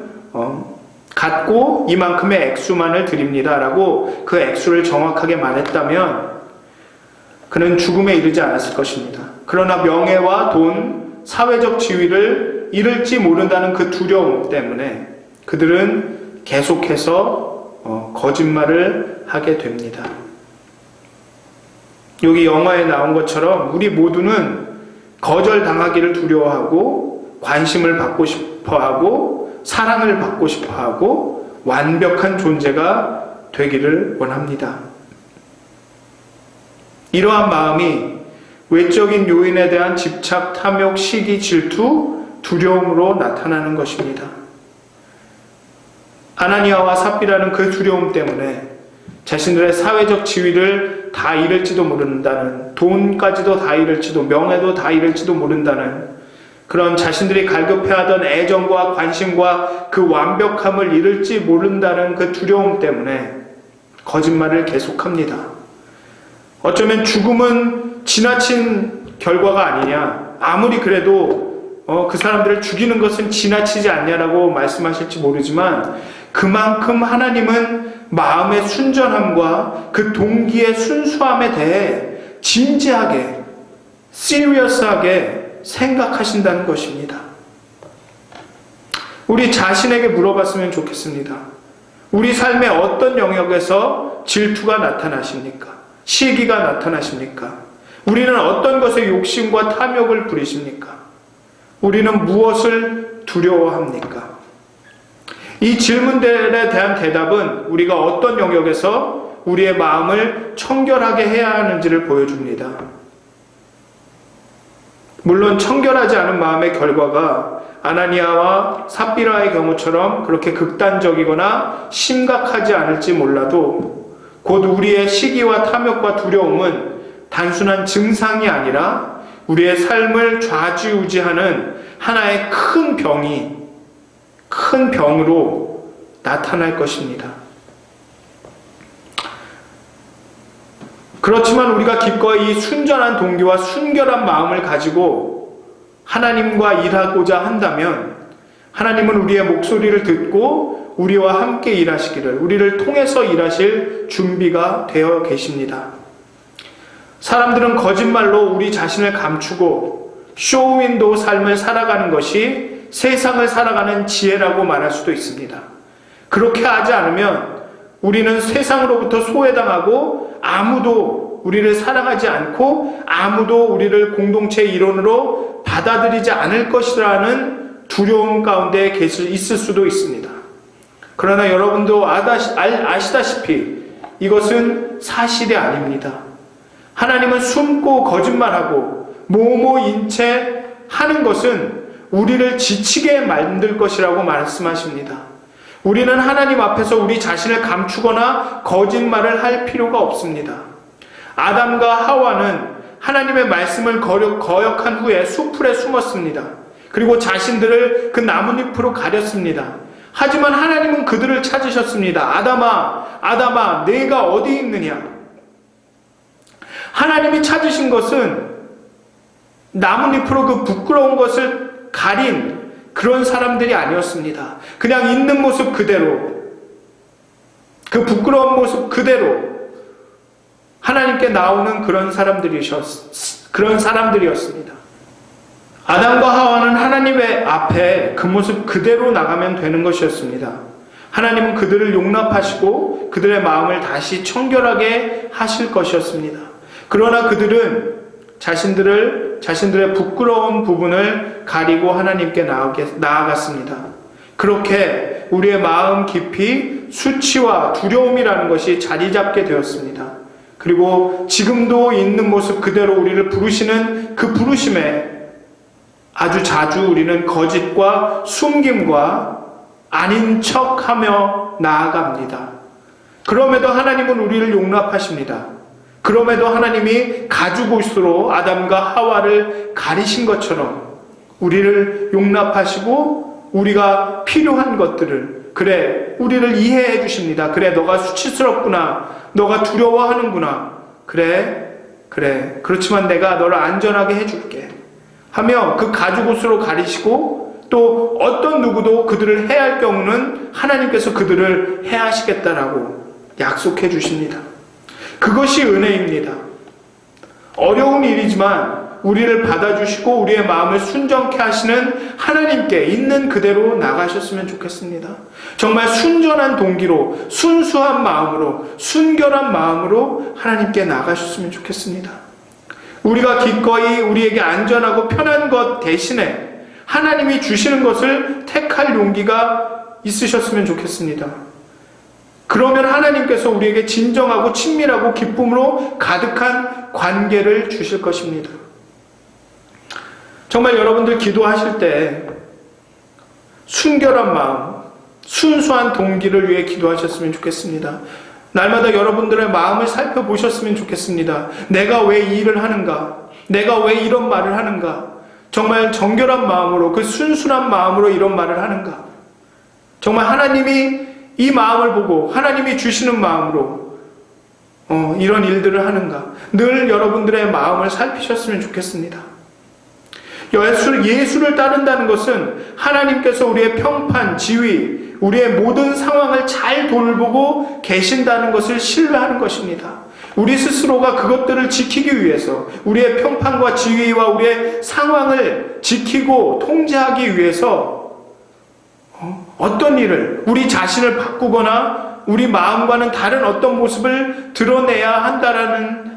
S1: 갖고 이만큼의 액수만을 드립니다 라고 그 액수를 정확하게 말했다면 그는 죽음에 이르지 않았을 것입니다. 그러나 명예와 돈, 사회적 지위를 잃을지 모른다는 그 두려움 때문에 그들은 계속해서 거짓말을 하게 됩니다. 여기 영화에 나온 것처럼 우리 모두는 거절당하기를 두려워하고 관심을 받고 싶어하고 사랑을 받고 싶어하고 완벽한 존재가 되기를 원합니다. 이러한 마음이 외적인 요인에 대한 집착, 탐욕, 시기, 질투, 두려움으로 나타나는 것입니다. 아나니아와 삽비라는 그 두려움 때문에 자신들의 사회적 지위를 다 잃을지도 모른다는, 돈까지도 다 잃을지도, 명예도 다 잃을지도 모른다는 그런 자신들이 갈급해하던 애정과 관심과 그 완벽함을 잃을지 모른다는 그 두려움 때문에 거짓말을 계속합니다. 어쩌면 죽음은 지나친 결과가 아니냐, 아무리 그래도 그 사람들을 죽이는 것은 지나치지 않냐라고 말씀하실지 모르지만 그만큼 하나님은 마음의 순전함과 그 동기의 순수함에 대해 진지하게, 시리어스하게 생각하신다는 것입니다. 우리 자신에게 물어봤으면 좋겠습니다. 우리 삶의 어떤 영역에서 질투가 나타나십니까? 시기가 나타나십니까? 우리는 어떤 것에 욕심과 탐욕을 부리십니까? 우리는 무엇을 두려워합니까? 이 질문들에 대한 대답은 우리가 어떤 영역에서 우리의 마음을 청결하게 해야 하는지를 보여줍니다. 물론 청결하지 않은 마음의 결과가 아나니아와 삽비라의 경우처럼 그렇게 극단적이거나 심각하지 않을지 몰라도 곧 우리의 시기와 탐욕과 두려움은 단순한 증상이 아니라 우리의 삶을 좌지우지하는 하나의 큰 병으로 나타날 것입니다. 그렇지만 우리가 기꺼이 순전한 동기와 순결한 마음을 가지고 하나님과 일하고자 한다면 하나님은 우리의 목소리를 듣고 우리와 함께 일하시기를, 우리를 통해서 일하실 준비가 되어 계십니다. 사람들은 거짓말로 우리 자신을 감추고 쇼윈도우 삶을 살아가는 것이 세상을 살아가는 지혜라고 말할 수도 있습니다. 그렇게 하지 않으면 우리는 세상으로부터 소외당하고 아무도 우리를 사랑하지 않고 아무도 우리를 공동체의 일원으로 받아들이지 않을 것이라는 두려움 가운데 있을 수도 있습니다. 그러나 여러분도 아시다시피 이것은 사실이 아닙니다. 하나님은 숨고 거짓말하고 모모인 채 하는 것은 우리를 지치게 만들 것이라고 말씀하십니다. 우리는 하나님 앞에서 우리 자신을 감추거나 거짓말을 할 필요가 없습니다. 아담과 하와는 하나님의 말씀을 거역한 후에 수풀에 숨었습니다. 그리고 자신들을 그 나뭇잎으로 가렸습니다. 하지만 하나님은 그들을 찾으셨습니다. 아담아, 내가 어디 있느냐? 하나님이 찾으신 것은 나뭇잎으로 그 부끄러운 것을 가린 그런 사람들이 아니었습니다. 그냥 있는 모습 그대로, 그 부끄러운 모습 그대로 하나님께 나오는 그런 사람들이었습니다. 아담과 하와는 하나님의 앞에 그 모습 그대로 나가면 되는 것이었습니다. 하나님은 그들을 용납하시고 그들의 마음을 다시 청결하게 하실 것이었습니다. 그러나 그들은 자신들의 부끄러운 부분을 가리고 하나님께 나아갔습니다. 그렇게 우리의 마음 깊이 수치와 두려움이라는 것이 자리 잡게 되었습니다. 그리고 지금도 있는 모습 그대로 우리를 부르시는 그 부르심에 아주 자주 우리는 거짓과 숨김과 아닌 척하며 나아갑니다. 그럼에도 하나님은 우리를 용납하십니다. 그럼에도 하나님이 가죽옷으로 아담과 하와를 가리신 것처럼 우리를 용납하시고 우리가 필요한 것들을, 그래, 우리를 이해해 주십니다. 그래, 너가 수치스럽구나. 너가 두려워하는구나. 그래, 그렇지만 내가 너를 안전하게 해줄게. 하며 그 가죽 옷으로 가리시고 또 어떤 누구도 그들을 해할 경우는 하나님께서 그들을 해하시겠다라고 약속해 주십니다. 그것이 은혜입니다. 어려운 일이지만 우리를 받아주시고 우리의 마음을 순정케 하시는 하나님께 있는 그대로 나가셨으면 좋겠습니다. 정말 순전한 동기로, 순수한 마음으로, 순결한 마음으로 하나님께 나가셨으면 좋겠습니다. 우리가 기꺼이 우리에게 안전하고 편한 것 대신에 하나님이 주시는 것을 택할 용기가 있으셨으면 좋겠습니다. 그러면 하나님께서 우리에게 진정하고 친밀하고 기쁨으로 가득한 관계를 주실 것입니다. 정말 여러분들 기도하실 때 순결한 마음, 순수한 동기를 위해 기도하셨으면 좋겠습니다. 날마다 여러분들의 마음을 살펴보셨으면 좋겠습니다. 내가 왜 이 일을 하는가? 내가 왜 이런 말을 하는가? 정말 정결한 마음으로, 그 순순한 마음으로 이런 말을 하는가? 정말 하나님이 이 마음을 보고 하나님이 주시는 마음으로 이런 일들을 하는가? 늘 여러분들의 마음을 살피셨으면 좋겠습니다. 예수를 따른다는 것은 하나님께서 우리의 평판, 지위, 우리의 모든 상황을 잘 돌보고 계신다는 것을 신뢰하는 것입니다. 우리 스스로가 그것들을 지키기 위해서, 우리의 평판과 지위와 우리의 상황을 지키고 통제하기 위해서 어떤 일을, 우리 자신을 바꾸거나 우리 마음과는 다른 어떤 모습을 드러내야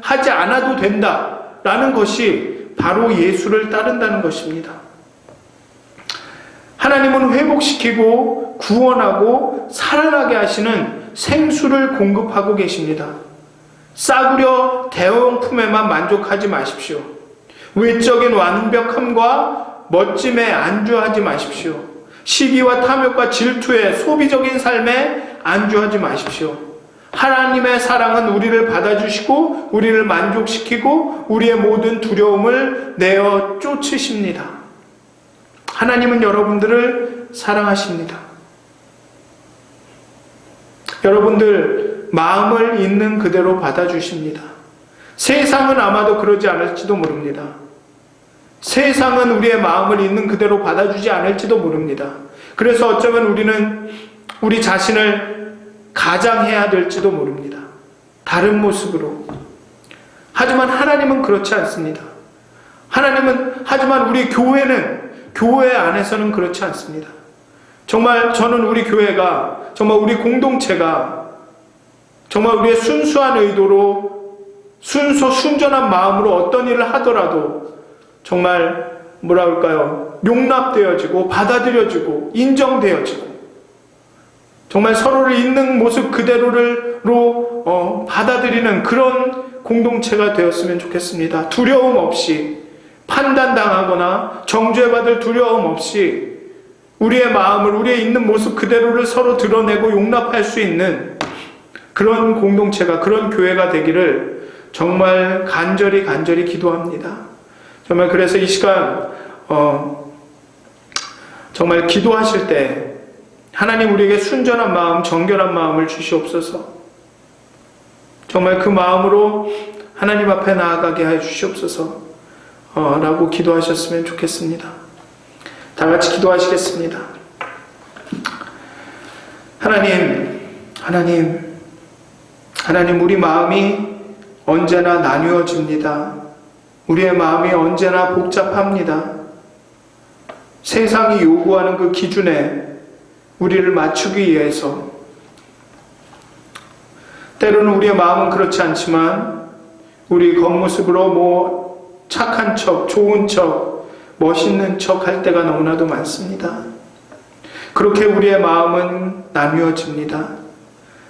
S1: 하지 않아도 된다라는 것이 바로 예수를 따른다는 것입니다. 하나님은 회복시키고 구원하고 살아나게 하시는 생수를 공급하고 계십니다. 싸구려 대용품에만 만족하지 마십시오. 외적인 완벽함과 멋짐에 안주하지 마십시오. 시기와 탐욕과 질투에, 소비적인 삶에 안주하지 마십시오. 하나님의 사랑은 우리를 받아주시고 우리를 만족시키고 우리의 모든 두려움을 내어 쫓으십니다. 하나님은 여러분들을 사랑하십니다. 여러분들 마음을 있는 그대로 받아주십니다. 세상은 아마도 그러지 않을지도 모릅니다. 세상은 우리의 마음을 있는 그대로 받아주지 않을지도 모릅니다. 그래서 어쩌면 우리는 우리 자신을 가장해야 될지도 모릅니다. 다른 모습으로. 하지만 하나님은 그렇지 않습니다. 하지만 우리 교회 안에서는 그렇지 않습니다. 정말 저는 우리 교회가, 정말 우리 공동체가 정말 우리의 순수한 의도로, 순전한 마음으로 어떤 일을 하더라도 정말 용납되어지고 받아들여지고 인정되어지고 정말 서로를 있는 모습 그대로로 받아들이는 그런 공동체가 되었으면 좋겠습니다. 두려움 없이, 판단당하거나 정죄받을 두려움 없이 우리의 마음을, 우리의 있는 모습 그대로를 서로 드러내고 용납할 수 있는 그런 공동체가, 그런 교회가 되기를 정말 간절히 기도합니다. 정말 그래서 이 시간 정말 기도하실 때 하나님 우리에게 순전한 마음, 정결한 마음을 주시옵소서. 정말 그 마음으로 하나님 앞에 나아가게 하여 주시옵소서 라고 기도하셨으면 좋겠습니다. 다 같이 기도하시겠습니다. 하나님 우리 마음이 언제나 나뉘어집니다. 우리의 마음이 언제나 복잡합니다. 세상이 요구하는 그 기준에 우리를 맞추기 위해서 때로는 우리의 마음은 그렇지 않지만 우리 겉모습으로 착한 척, 좋은 척, 멋있는 척 할 때가 너무나도 많습니다. 그렇게 우리의 마음은 나뉘어집니다.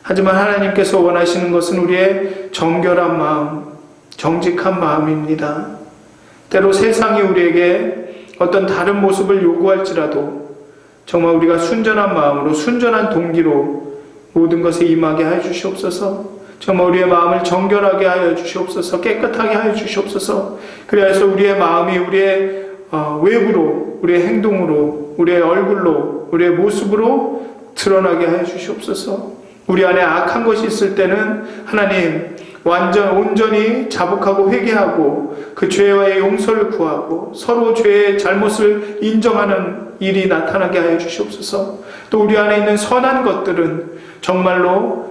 S1: 하지만 하나님께서 원하시는 것은 우리의 정결한 마음, 정직한 마음입니다. 때로 세상이 우리에게 어떤 다른 모습을 요구할지라도 정말 우리가 순전한 마음으로, 순전한 동기로 모든 것에 임하게 하여 주시옵소서. 정말 우리의 마음을 정결하게 하여 주시옵소서. 깨끗하게 하여 주시옵소서. 그래서 우리의 마음이 우리의 외부로, 우리의 행동으로, 우리의 얼굴로 모습으로, 우리의 모습으로 드러나게 하여 주시옵소서. 우리 안에 악한 것이 있을 때는 하나님 온전히 자복하고 회개하고 그 죄와의 용서를 구하고 서로 죄의 잘못을 인정하는 일이 나타나게 하여 주시옵소서. 또 우리 안에 있는 선한 것들은 정말로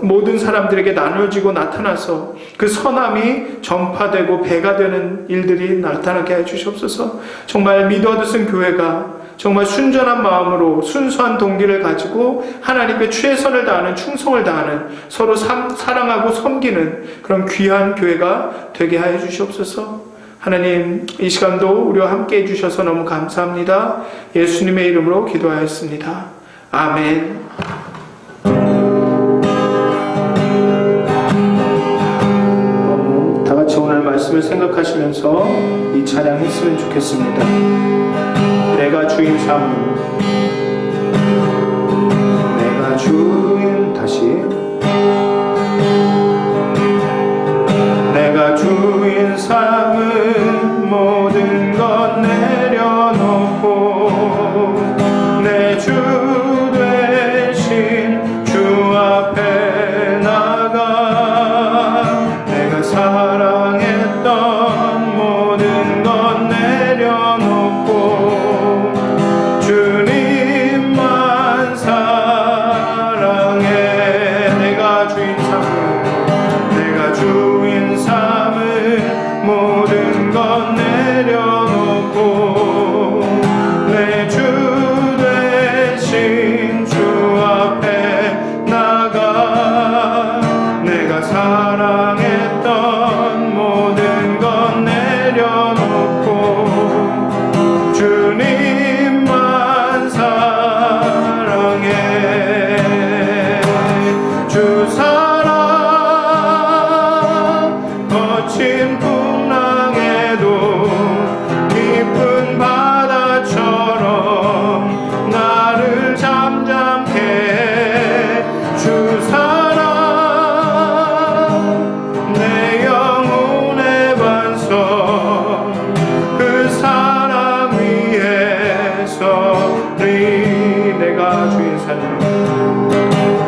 S1: 모든 사람들에게 나눠지고 나타나서 그 선함이 전파되고 배가 되는 일들이 나타나게 하여 주시옵소서. 정말 믿어드슨 교회가 정말 순전한 마음으로 순수한 동기를 가지고 하나님께 최선을 다하는, 충성을 다하는, 서로 사랑하고 섬기는 그런 귀한 교회가 되게 하여 주시옵소서. 하나님, 이 시간도 우리와 함께 해주셔서 너무 감사합니다. 예수님의 이름으로 기도하였습니다. 아멘. 다 같이 오늘 말씀을 생각하시면서 이 찬양 했으면 좋겠습니다. 내가 주인 삼, 내가 주인, 다시 내가 주인 삼은 모든 것 내려놓고 내 주 되신 주 앞에 나가 내가 사랑했던 모든 것 내려놓고 주님만 사랑해. 내가 주인 삼은, 내가 주인 삼은 모든 것 내려놓고 내 주 대신 주 앞에 나가 내가 사랑했던 모든 것 내려놓고 주님만 사랑해. 주 사랑 거친 풍랑에도 깊은 바다처럼 나를 잠잠케 해. 주 사랑 내 영혼의 반석 그 사랑 위에 서리. 내가 주인 삼은,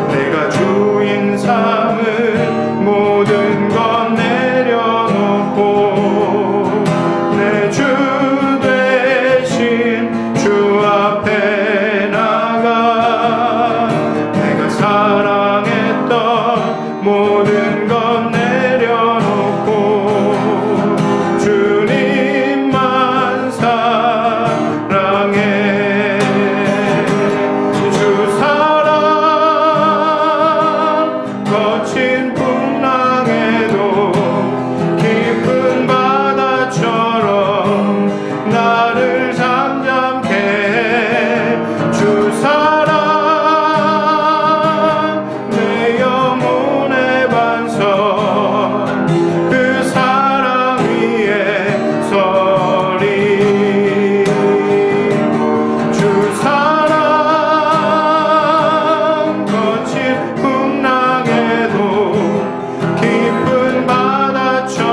S1: 내가 주인 삼은 모든 것 내려놓고 내 주 대신 주 앞에 나가 내가 사랑했던 모든 것 내려놓고 주님만 사랑해. 주 사랑 거친 풍랑에도 깊은 바다처럼 나를 잠잠케 해. 주 사랑 내 영혼의 반석 그 사랑 위에 서리. 주 사랑 거친 풍랑에도 깊은 바다처럼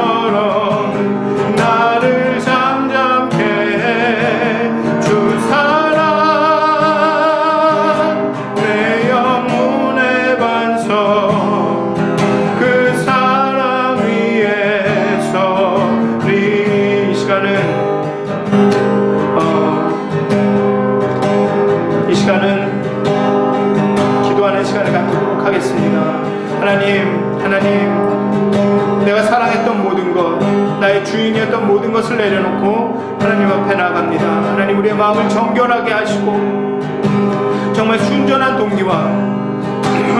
S1: 나를 잠잠케 해. 주 사랑 내 영혼의 반석 그 사랑 위에 서리. 이 시간은 기도하는 시간을 갖도록 하겠습니다. 하나님, 내가 사랑했던 모든 것, 나의 주인이었던 모든 것을 내려놓고 하나님 앞에 나아갑니다. 하나님, 우리의 마음을 정결하게 하시고 정말 순전한 동기와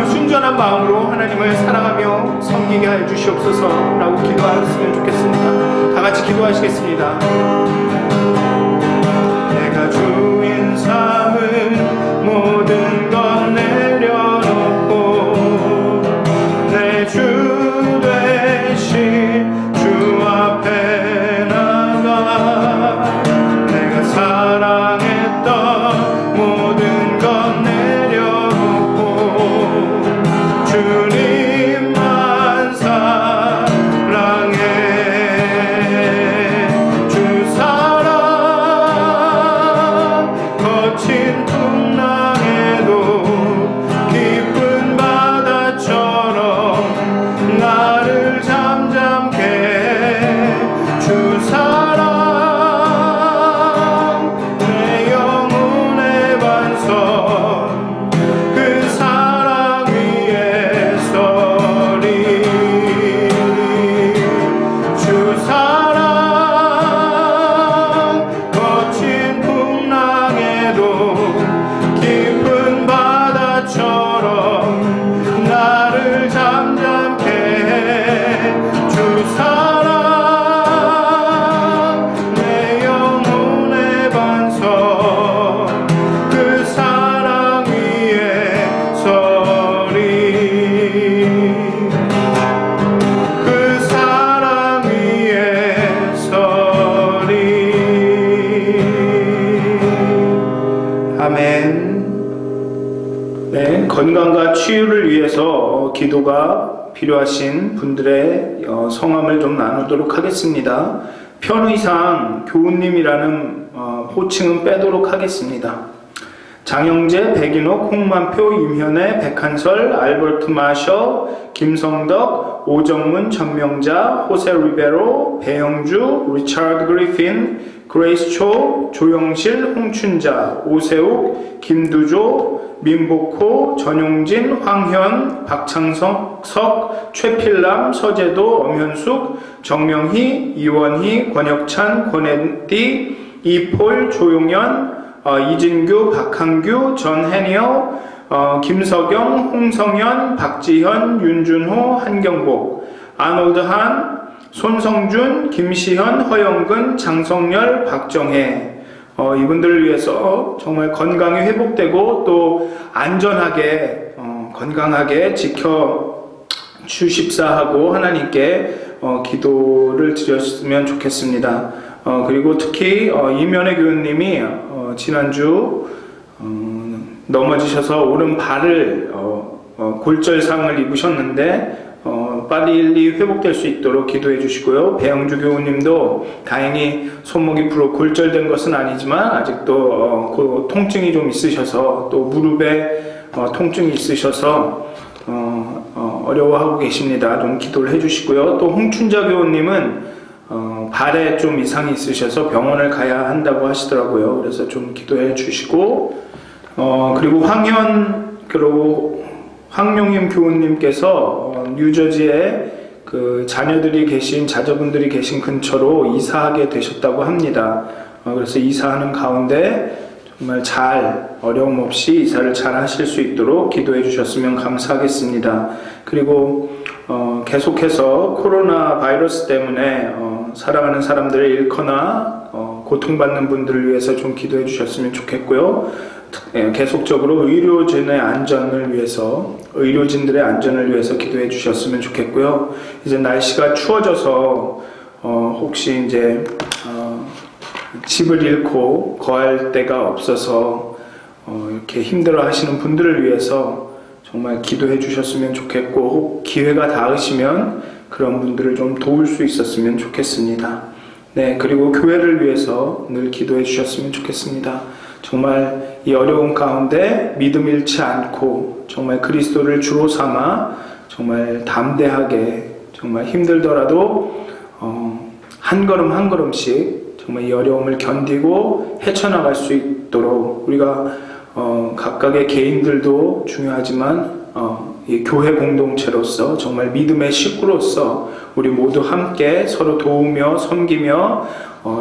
S1: 순전한 마음으로 하나님을 사랑하며 섬기게 하여 주시옵소서라고 기도하셨으면 좋겠습니다. 다 같이 기도하시겠습니다. 내가 주인 삼은 모든 것 내려놓고 내 주 대신 주 앞에 나가 내가 사랑했던 모든 것 내려놓고 주님만 사랑해. 주 사랑 건강과 치유를 위해서 기도가 필요하신 분들의 성함을 좀 나누도록 하겠습니다. 편의상 교우님이라는 호칭은 빼도록 하겠습니다. 장영재, 백인옥, 홍만표, 임현애, 백한설, 알버트 마셔, 김성덕, 오정문, 전명자, 호세 리베로, 배영주, 리차드 그리핀, 그레이스 초, 조영실, 홍춘자, 오세욱, 김두조, 민복호, 전용진, 황현, 박창석, 최필남, 서재도, 엄현숙, 정명희, 이원희, 권혁찬, 권앤띠, 이폴, 조용현, 이진규, 박한규, 전해니어, 김석영, 홍성현, 박지현, 윤준호, 한경복, 아놀드 한, 손성준, 김시현, 허영근, 장성열, 박정혜, 이분들을 위해서 정말 건강이 회복되고 또 안전하게 건강하게 지켜주십사하고 하나님께 기도를 드렸으면 좋겠습니다. 그리고 특히 이면혜 교우님이 지난주 넘어지셔서 오른발을 골절상을 입으셨는데 빨리 회복될 수 있도록 기도해 주시고요. 배영주 교우님도 다행히 손목이 골절된 것은 아니지만 아직도 그 통증이 좀 있으셔서 또 무릎에 통증이 있으셔서 어려워하고 계십니다. 좀 기도를 해 주시고요. 또 홍춘자 교우님은 발에 좀 이상이 있으셔서 병원을 가야 한다고 하시더라고요. 그래서 좀 기도해 주시고 그리고 황용임 교우님께서 뉴저지에 그 자녀분들이 계신 근처로 이사하게 되셨다고 합니다. 그래서 이사하는 가운데 정말 어려움 없이 이사를 잘 하실 수 있도록 기도해 주셨으면 감사하겠습니다. 그리고 계속해서 코로나 바이러스 때문에 사랑하는 사람들을 잃거나 고통받는 분들을 위해서 좀 기도해 주셨으면 좋겠고요. 계속적으로 의료진들의 안전을 위해서 기도해 주셨으면 좋겠고요. 이제 날씨가 추워져서 혹시 이제 집을 잃고 거할 데가 없어서 이렇게 힘들어 하시는 분들을 위해서 정말 기도해 주셨으면 좋겠고 혹 기회가 닿으시면 그런 분들을 좀 도울 수 있었으면 좋겠습니다. 네, 그리고 교회를 위해서 늘 기도해 주셨으면 좋겠습니다. 정말 이 어려운 가운데 믿음 잃지 않고 정말 그리스도를 주로 삼아 정말 담대하게 정말 힘들더라도 한 걸음 한 걸음씩 정말 이 어려움을 견디고 헤쳐나갈 수 있도록 우리가 각각의 개인들도 중요하지만 이 교회 공동체로서 정말 믿음의 식구로서 우리 모두 함께 서로 도우며 섬기며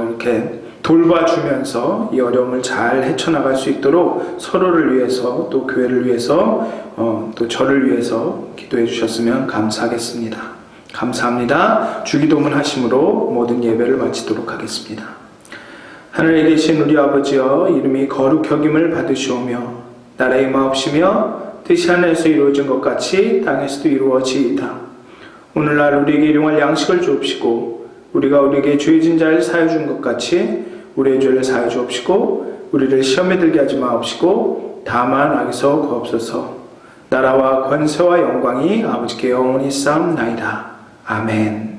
S1: 이렇게 돌봐주면서 이 어려움을 잘 헤쳐나갈 수 있도록 서로를 위해서 또 교회를 위해서 또 저를 위해서 기도해 주셨으면 감사하겠습니다. 감사합니다. 주기도문 하심으로 모든 예배를 마치도록 하겠습니다. 하늘에 계신 우리 아버지여, 이름이 거룩 여김을 받으시오며 나라의 마옵시며 뜻이 하늘에서 이루어진 것 같이 땅에서도 이루어지이다. 오늘날 우리에게 일용할 양식을 주옵시고 우리가 우리에게 죄진 자를 사하여 준 것 같이 우리의 죄를 사하여 주옵시고 우리를 시험에 들게 하지 마옵시고 다만 악에서 구하옵소서. 나라와 권세와 영광이 아버지께 영원히 쌓옵나이다. 아멘.